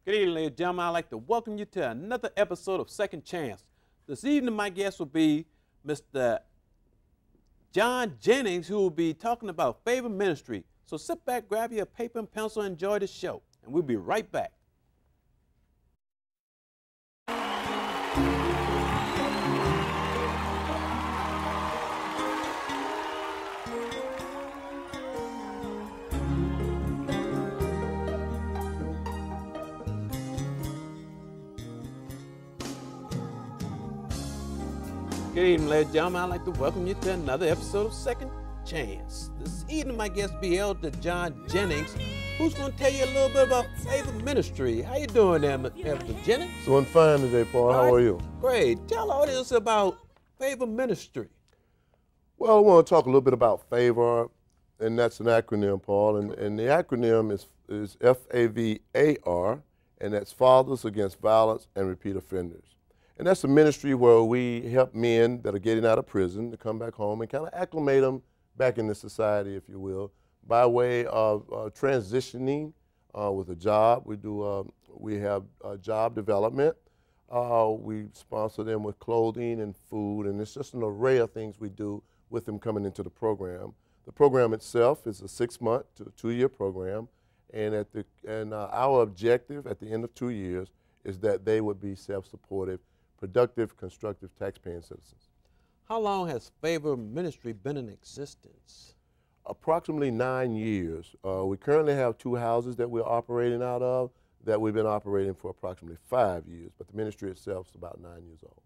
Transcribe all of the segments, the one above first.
Good evening, ladies and gentlemen. I'd like to welcome you to another episode of Second Chance. This evening, my guest will be Mr. John Jennings, who will be talking about favor ministry. So sit back, grab your paper and pencil, and enjoy the show. And we'll be right back. Good evening, ladies and gentlemen. I'd like to welcome you to another episode of Second Chance. This evening, my guest will be Elder John Jennings, who's going to tell you a little bit about favor ministry. How you doing there, Elder Jennings? Doing fine today, Paul. How are you? Great. Tell the audience about favor ministry. Well, I want to talk a little bit about favor, and that's an acronym, Paul. And the acronym is FAVAR, and that's Fathers Against Violence and Repeat Offenders. And that's a ministry where we help men that are getting out of prison to come back home and kind of acclimate them back into society, if you will, by way of transitioning with a job. We have job development. We sponsor them with clothing and food, and it's just an array of things we do with them coming into the program. The program itself is a 6-month to 2-year program, and our objective at the end of 2 years is that they would be self-supportive, productive, constructive, tax-paying citizens. How long has favor ministry been in existence? Approximately 9 years. We currently have 2 houses that we're operating out of that we've been operating for approximately 5 years, but the ministry itself is about 9 years old.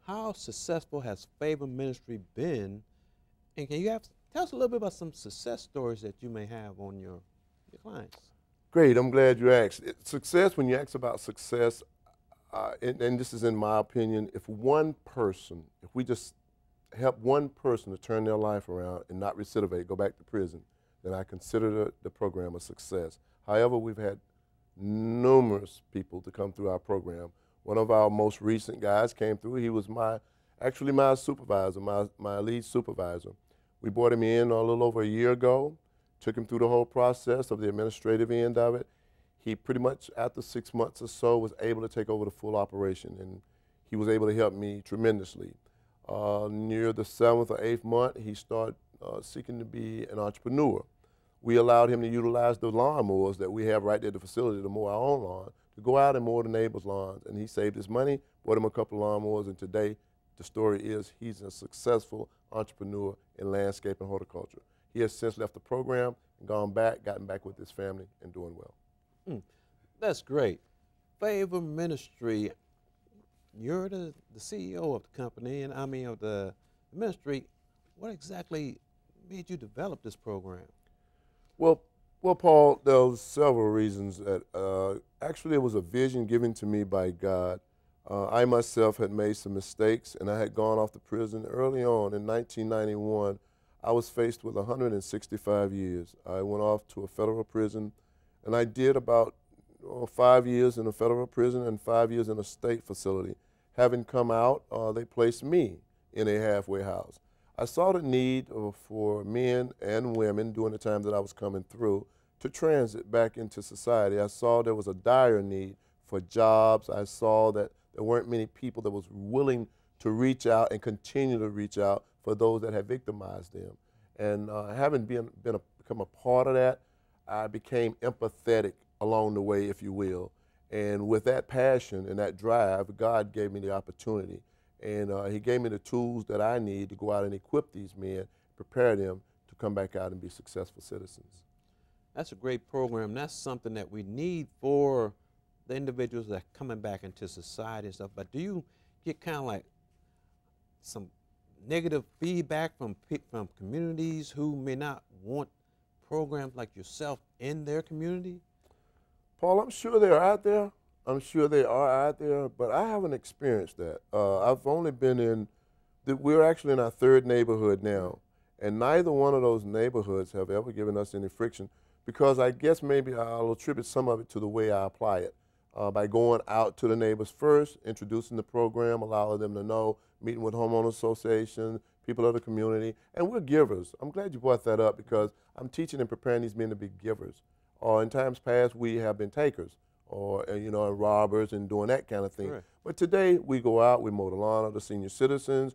How successful has favor ministry been? And can you tell us a little bit about some success stories that you may have on your clients? Great, I'm glad you asked. Success, when you ask about success, and this is in my opinion, if we just help one person to turn their life around and not recidivate, go back to prison, then I consider the program a success. However, we've had numerous people to come through our program. One of our most recent guys came through. He was actually my supervisor, my lead supervisor. We brought him in a little over a year ago, took him through the whole process of the administrative end of it. He pretty much, after 6 months or so, was able to take over the full operation, and he was able to help me tremendously. Near the 7th or 8th month, he started seeking to be an entrepreneur. We allowed him to utilize the lawnmowers that we have right there at the facility to mow our own lawn, to go out and mow the neighbors' lawns, and he saved his money, bought him a couple of lawnmowers, and today the story is he's a successful entrepreneur in landscape and horticulture. He has since left the program and gotten back with his family and doing well. That's great. Favor Ministry, you're the CEO of the company, and of the ministry. What exactly made you develop this program? Well, Paul, there was several reasons. Actually, it was a vision given to me by God. I myself had made some mistakes, and I had gone off to prison early on in 1991. I was faced with 165 years. I went off to a federal prison, and I did about 5 years in a federal prison and 5 years in a state facility. Having come out, they placed me in a halfway house. I saw the need for men and women during the time that I was coming through to transit back into society. I saw there was a dire need for jobs. I saw that there weren't many people that was willing to reach out and continue to reach out for those that had victimized them. And having become a part of that, I became empathetic along the way, if you will. And with that passion and that drive, God gave me the opportunity. And he gave me the tools that I need to go out and equip these men, prepare them to come back out and be successful citizens. That's a great program. That's something that we need for the individuals that are coming back into society and stuff. But do you get kind of like some negative feedback from communities who may not want programs like yourself in their community? Paul, I'm sure they're out there. I'm sure they are out there, but I haven't experienced that. I've only been we're actually in our 3rd neighborhood now, and neither one of those neighborhoods have ever given us any friction, because I guess maybe I'll attribute some of it to the way I apply it. By going out to the neighbors first, introducing the program, allowing them to know, meeting with homeowner associations, people of the community, and we're givers. I'm glad you brought that up, because I'm teaching and preparing these men to be givers. In times past, we have been takers. or you know, and robbers and doing that kind of thing. Correct. But today we go out, we mow the lawn of the senior citizens.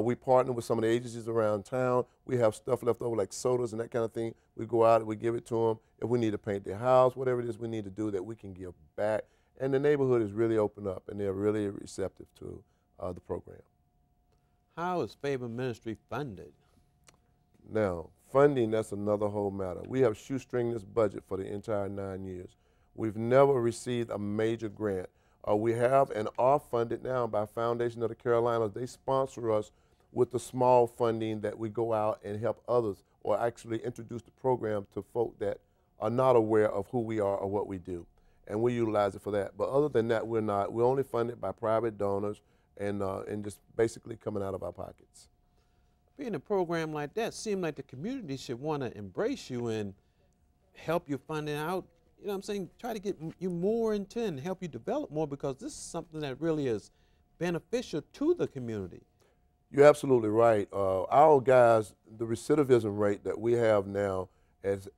We partner with some of the agencies around town. We have stuff left over like sodas and that kind of thing. We go out and we give it to them. If we need to paint their house, whatever it is we need to do that we can give back. And the neighborhood is really open up and they're really receptive to the program. How is Favor Ministry funded? Now, funding, that's another whole matter. We have shoestring this budget for the entire 9 years. We've never received a major grant. We have and are funded now by Foundation of the Carolinas. They sponsor us with the small funding that we go out and help others or actually introduce the program to folk that are not aware of who we are or what we do. And we utilize it for that. But other than that, we're not. We're only funded by private donors and just basically coming out of our pockets. Being a program like that, seems like the community should want to embrace you and help you fund it out. You know what I'm saying? Try to get you more into and help you develop more, because this is something that really is beneficial to the community. You're absolutely right. Our guys, the recidivism rate that we have now, as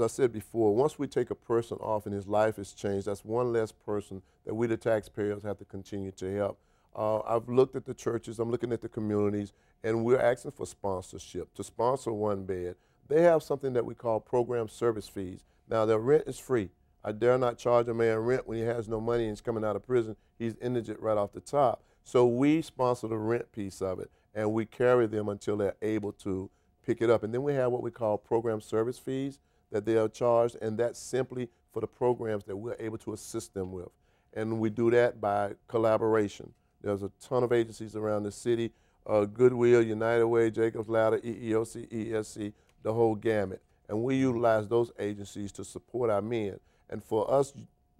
I said before, once we take a person off and his life is changed, that's one less person that we, the taxpayers, have to continue to help. I've looked at the churches, I'm looking at the communities, and we're asking for sponsorship to sponsor one bed. They have something that we call program service fees. Now, their rent is free. I dare not charge a man rent when he has no money and he's coming out of prison. He's indigent right off the top. So we sponsor the rent piece of it, and we carry them until they're able to pick it up. And then we have what we call program service fees that they are charged, and that's simply for the programs that we're able to assist them with. And we do that by collaboration. There's a ton of agencies around the city, Goodwill, United Way, Jacob's Ladder, EEOC, ESC, the whole gamut. And we utilize those agencies to support our men. And for us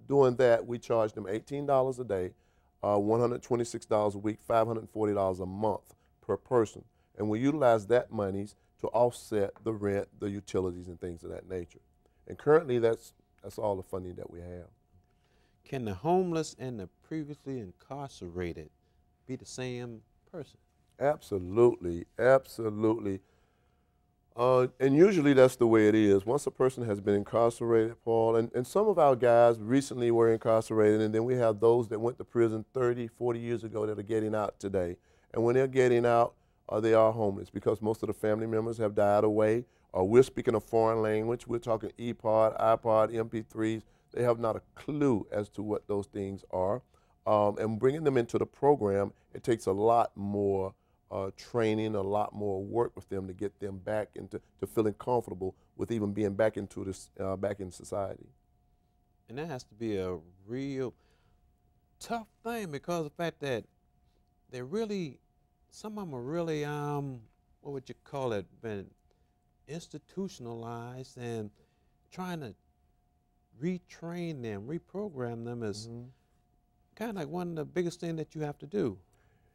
doing that, we charge them $18 a day, $126 a week, $540 a month per person. And we utilize that monies to offset the rent, the utilities, and things of that nature. And currently, that's all the funding that we have. Can the homeless and the previously incarcerated be the same person? Absolutely, absolutely. And usually that's the way it is. Once a person has been incarcerated, Paul, and some of our guys recently were incarcerated, and then we have those that went to prison 30, 40 years ago that are getting out today. And when they're getting out, they are homeless because most of the family members have died away, or we're speaking a foreign language. We're talking ePod, iPod, MP3s. They have not a clue as to what those things are. And bringing them into the program, it takes a lot more training, a lot more work with them to get them back into feeling comfortable with even being back into this back in society. And that has to be a real tough thing, because of the fact that they're really, some of them are really what would you call it, been institutionalized, and trying to retrain them, reprogram them is kind of like one of the biggest things that you have to do.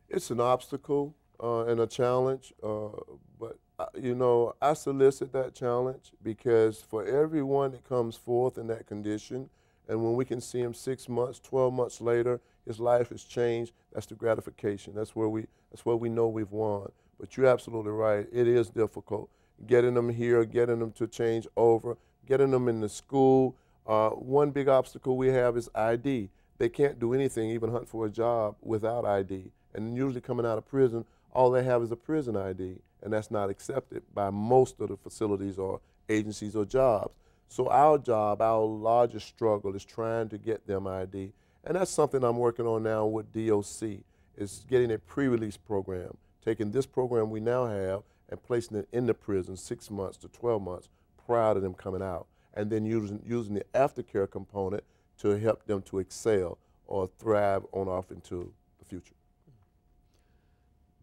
It's an obstacle and a challenge, but you know, I solicit that challenge because for everyone that comes forth in that condition, and when we can see him 6 months, 12 months later, his life has changed, that's the gratification. That's where we know we've won. But you're absolutely right, it is difficult. Getting them here, getting them to change over, getting them in the school. One big obstacle we have is ID. They can't do anything, even hunt for a job, without ID. And usually coming out of prison, all they have is a prison ID, and that's not accepted by most of the facilities or agencies or jobs. So our job, our largest struggle is trying to get them ID. And that's something I'm working on now with DOC, is getting a pre-release program, taking this program we now have and placing it in the prison 6 months to 12 months prior to them coming out, and then using the aftercare component to help them to excel or thrive on off into the future.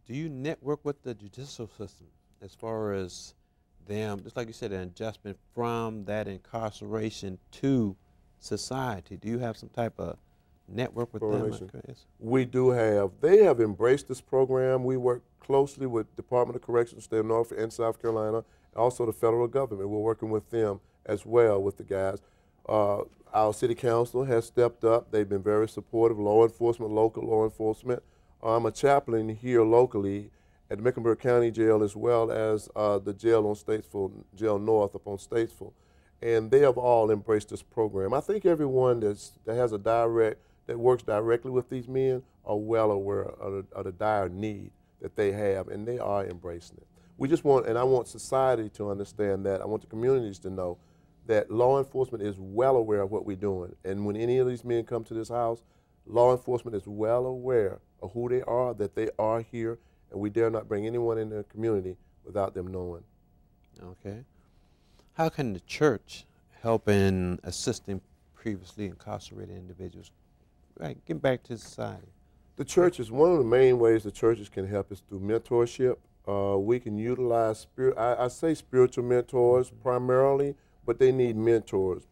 Do you network with the judicial system as far as them, just like you said, an adjustment from that incarceration to society? Do you have some type of network with them? We do have. They have embraced this program. We work closely with Department of Corrections, State of North and South Carolina, and also the federal government. We're working with them as well with the guys. Our city council has stepped up. They've been very supportive, law enforcement, local law enforcement. I'm a chaplain here locally at the Mecklenburg County Jail, as well as the jail on Statesville, Jail North up on Statesville. and they have all embraced this program. I think everyone that works directly with these men are well aware of the dire need that they have, and they are embracing it. We just want, and I want society to understand that. I want the communities to know that law enforcement is well aware of what we're doing. And when any of these men come to this house, law enforcement is well aware of who they are, that they are here, and we dare not bring anyone in the community without them knowing. Okay. How can the church help in assisting previously incarcerated individuals, right, get back to society? The church is one of the main ways the churches can help is through mentorship. We can utilize, I say spiritual mentors primarily, but they need mentors.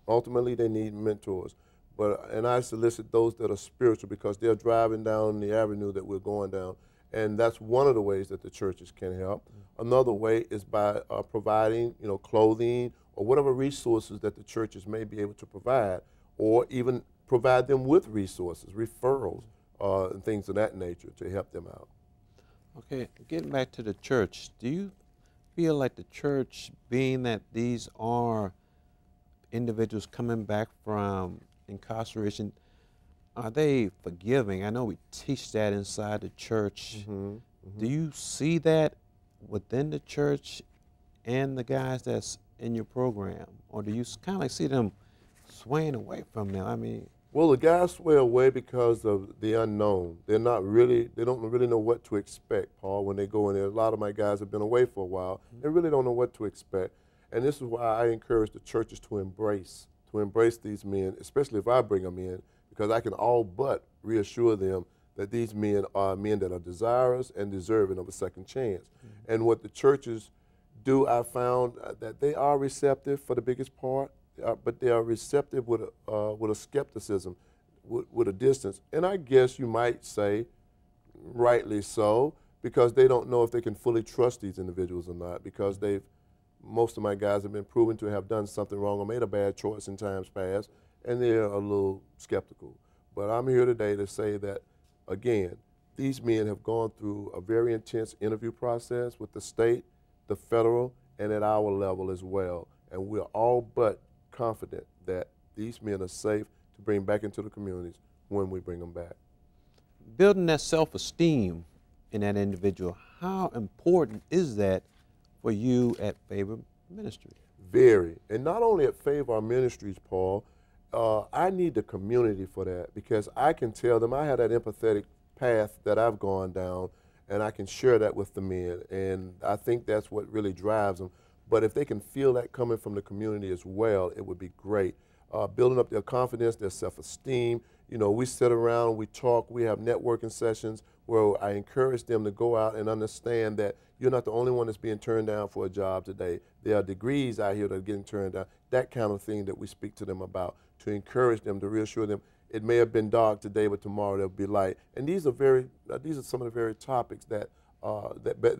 Ultimately, they need mentors. And I solicit those that are spiritual because they're driving down the avenue that we're going down. And that's one of the ways that the churches can help. Another way is by providing, clothing or whatever resources that the churches may be able to provide, or even provide them with resources, referrals, and things of that nature to help them out. Okay, getting back to the church, do you feel like the church, being that these are individuals coming back from incarceration, are they forgiving? I know we teach that inside the church. Do you see that within the church and the guys that's in your program? Or do you kind of like see them swaying away from them? I mean, well, the guys sway away because of the unknown. They don't really know what to expect, Paul, when they go in there. A lot of my guys have been away for a while. They really don't know what to expect. And this is why I encourage the churches to embrace these men, especially if I bring them in, because I can all but reassure them that these men are men that are desirous and deserving of a second chance. And what the churches do, I found that they are receptive for the biggest part, but they are receptive with a skepticism, with a distance. And I guess you might say, rightly so, because they don't know if they can fully trust these individuals or not, because most of my guys have been proven to have done something wrong or made a bad choice in times past, and they're a little skeptical. But I'm here today to say that, again, these men have gone through a very intense interview process with the state, the federal, and at our level as well. And we're all but confident that these men are safe to bring back into the communities when we bring them back. Building that self-esteem in that individual, how important is that for you at Favor Ministries? Very. And not only at Favor Ministries, Paul, I need the community for that, because I can tell them I had that empathetic path that I've gone down, and I can share that with the men. And I think that's what really drives them. But if they can feel that coming from the community as well, it would be great. Building up their confidence, their self-esteem. We sit around, we talk, we have networking sessions where I encourage them to go out and understand that you're not the only one that's being turned down for a job today. There are degrees out here that are getting turned down. That kind of thing that we speak to them about, to encourage them, to reassure them it may have been dark today, but tomorrow there'll be light. And these are some of the very topics that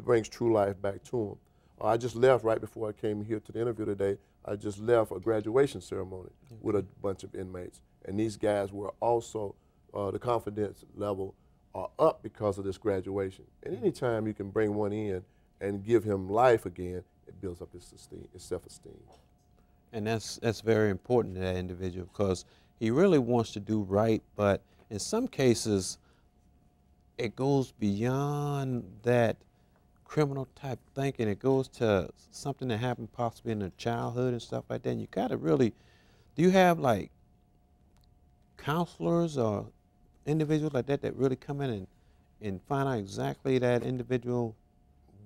brings true life back to them. I just left right before I came here to the interview today. I just left a graduation ceremony with a bunch of inmates, and these guys were also the confidence level up because of this graduation. And anytime you can bring one in and give him life again, it builds up his self-esteem. And that's very important to that individual, because he really wants to do right, but in some cases it goes beyond that criminal type thinking. It goes to something that happened possibly in their childhood and stuff like that. And you got to really, do you have like counselors or individuals like that that really come in and find out exactly that individual?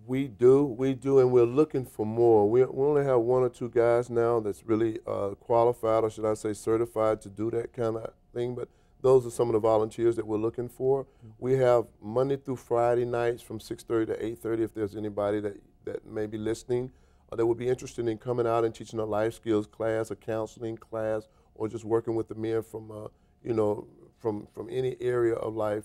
We do, and we're looking for more. We only have one or two guys now that's really qualified, or should I say certified, to do that kind of thing, but those are some of the volunteers that we're looking for. We have Monday through Friday nights from 6:30 to 8:30 if there's anybody that may be listening that would be interested in coming out and teaching a life skills class, a counseling class, or just working with the men from, from any area of life.